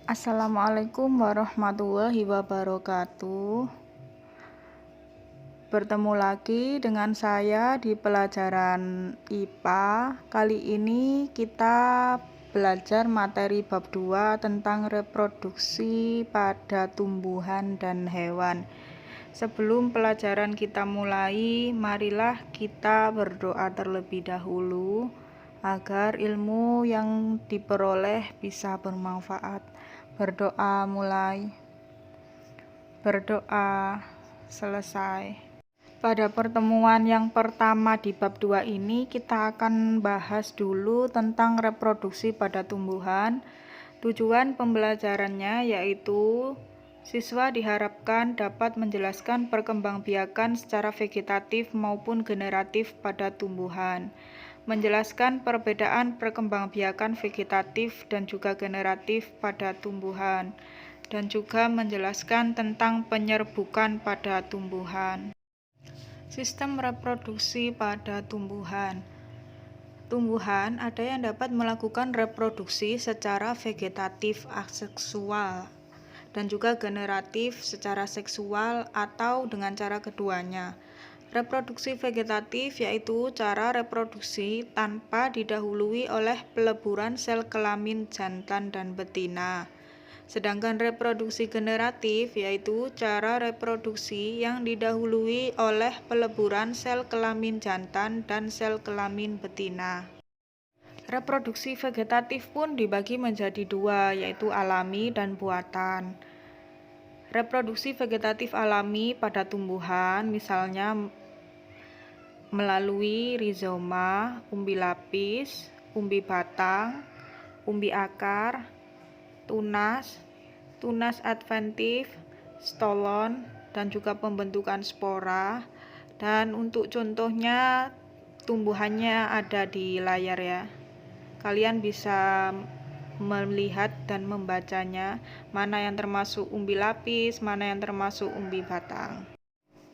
Assalamualaikum warahmatullahi wabarakatuh. Bertemu lagi dengan saya di pelajaran IPA. Kali ini kita belajar materi bab 2 tentang reproduksi pada tumbuhan dan hewan. Sebelum pelajaran kita mulai, marilah kita berdoa terlebih dahulu agar ilmu yang diperoleh bisa bermanfaat. Berdoa mulai. Berdoa selesai. Pada pertemuan yang pertama di bab 2 ini kita akan bahas dulu tentang reproduksi pada tumbuhan. Tujuan pembelajarannya yaitu siswa diharapkan dapat menjelaskan perkembangbiakan secara vegetatif maupun generatif pada tumbuhan, menjelaskan perbedaan perkembangbiakan vegetatif dan juga generatif pada tumbuhan, dan juga menjelaskan tentang penyerbukan pada tumbuhan. Sistem reproduksi pada tumbuhan. Tumbuhan ada yang dapat melakukan reproduksi secara vegetatif aseksual dan juga generatif secara seksual atau dengan cara keduanya. Reproduksi vegetatif yaitu cara reproduksi tanpa didahului oleh peleburan sel kelamin jantan dan betina. Sedangkan reproduksi generatif yaitu cara reproduksi yang didahului oleh peleburan sel kelamin jantan dan sel kelamin betina. Reproduksi vegetatif pun dibagi menjadi dua, yaitu alami dan buatan. Reproduksi vegetatif alami pada tumbuhan misalnya melalui rizoma, umbi lapis, umbi batang, umbi akar, tunas adventif, stolon, dan juga pembentukan spora. Dan untuk contohnya tumbuhannya ada di layar ya. Kalian bisa melihat dan membacanya, mana yang termasuk umbi lapis, mana yang termasuk umbi batang.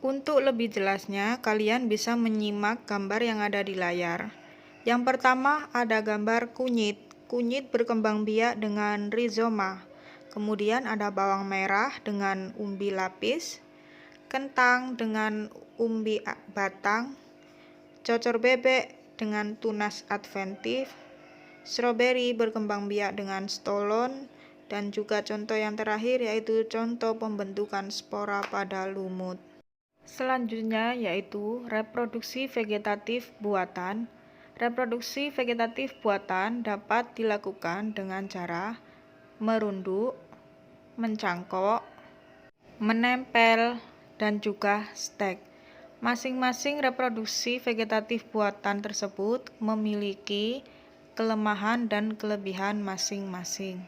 Untuk lebih jelasnya, kalian bisa menyimak gambar yang ada di layar. Yang pertama ada gambar kunyit. Kunyit berkembang biak dengan rizoma. Kemudian ada bawang merah dengan umbi lapis, kentang dengan umbi batang, cocor bebek dengan tunas adventif, stroberi berkembang biak dengan stolon, dan juga contoh yang terakhir yaitu contoh pembentukan spora pada lumut. Selanjutnya yaitu reproduksi vegetatif buatan. Reproduksi vegetatif buatan dapat dilakukan dengan cara merunduk, mencangkok, menempel, dan juga stek. Masing-masing reproduksi vegetatif buatan tersebut memiliki kelemahan dan kelebihan masing-masing.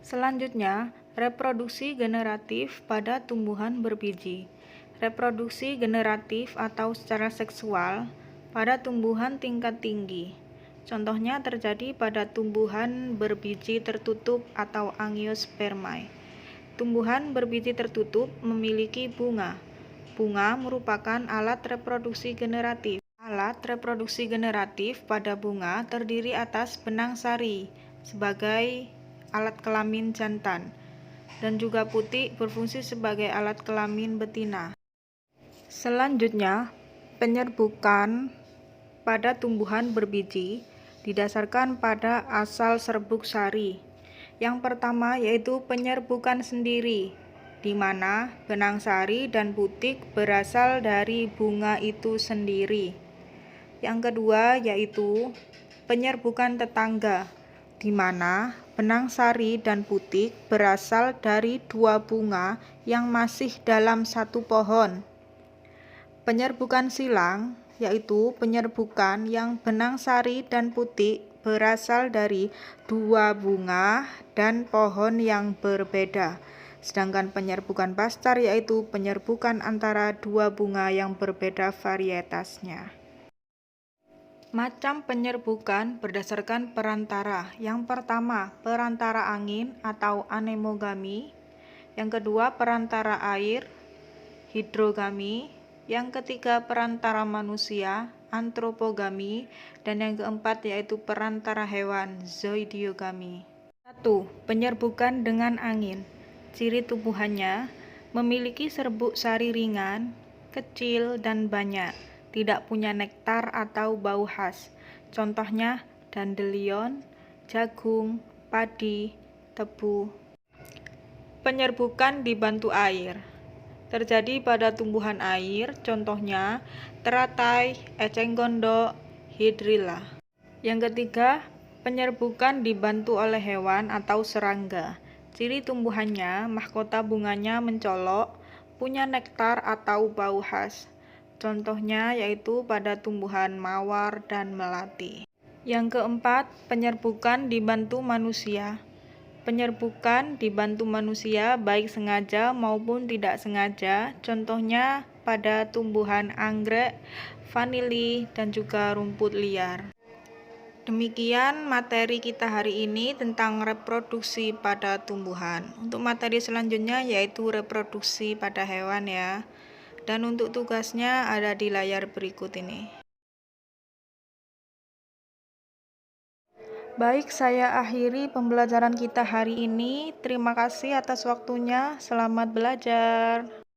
Selanjutnya, reproduksi generatif pada tumbuhan berbiji. Reproduksi generatif atau secara seksual pada tumbuhan tingkat tinggi. Contohnya terjadi pada tumbuhan berbiji tertutup atau Angiospermae. Tumbuhan berbiji tertutup memiliki bunga. Bunga merupakan alat reproduksi generatif. Alat reproduksi generatif pada bunga terdiri atas benang sari sebagai alat kelamin jantan dan juga putik berfungsi sebagai alat kelamin betina. Selanjutnya, penyerbukan pada tumbuhan berbiji didasarkan pada asal serbuk sari. Yang pertama yaitu penyerbukan sendiri, di mana benang sari dan putik berasal dari bunga itu sendiri. Yang kedua yaitu penyerbukan tetangga, di mana benang sari dan putik berasal dari dua bunga yang masih dalam satu pohon. Penyerbukan silang yaitu penyerbukan yang benang sari dan putik berasal dari dua bunga dan pohon yang berbeda. Sedangkan penyerbukan pastar yaitu penyerbukan antara dua bunga yang berbeda varietasnya. Macam penyerbukan berdasarkan perantara. Yang pertama, perantara angin atau anemogami. Yang kedua, perantara air, hidrogami. Yang ketiga, perantara manusia, antropogami. Dan yang keempat yaitu perantara hewan, zoidiogami. 1. Penyerbukan dengan angin. Ciri tumbuhannya memiliki serbuk sari ringan, kecil, dan banyak. Tidak punya nektar atau bau khas. Contohnya dandelion, jagung, padi, tebu. Penyerbukan dibantu air. Terjadi pada tumbuhan air, contohnya teratai, eceng gondok, hidrilla. Yang ketiga, penyerbukan dibantu oleh hewan atau serangga. Ciri tumbuhannya, mahkota bunganya mencolok, punya nektar atau bau khas. Contohnya yaitu pada tumbuhan mawar dan melati. Yang keempat, penyerbukan dibantu manusia. Penyerbukan dibantu manusia baik sengaja maupun tidak sengaja, contohnya pada tumbuhan anggrek, vanili, dan juga rumput liar. Demikian materi kita hari ini tentang reproduksi pada tumbuhan. Untuk materi selanjutnya yaitu reproduksi pada hewan ya. Dan untuk tugasnya ada di layar berikut ini. Baik, saya akhiri pembelajaran kita hari ini. Terima kasih atas waktunya. Selamat belajar.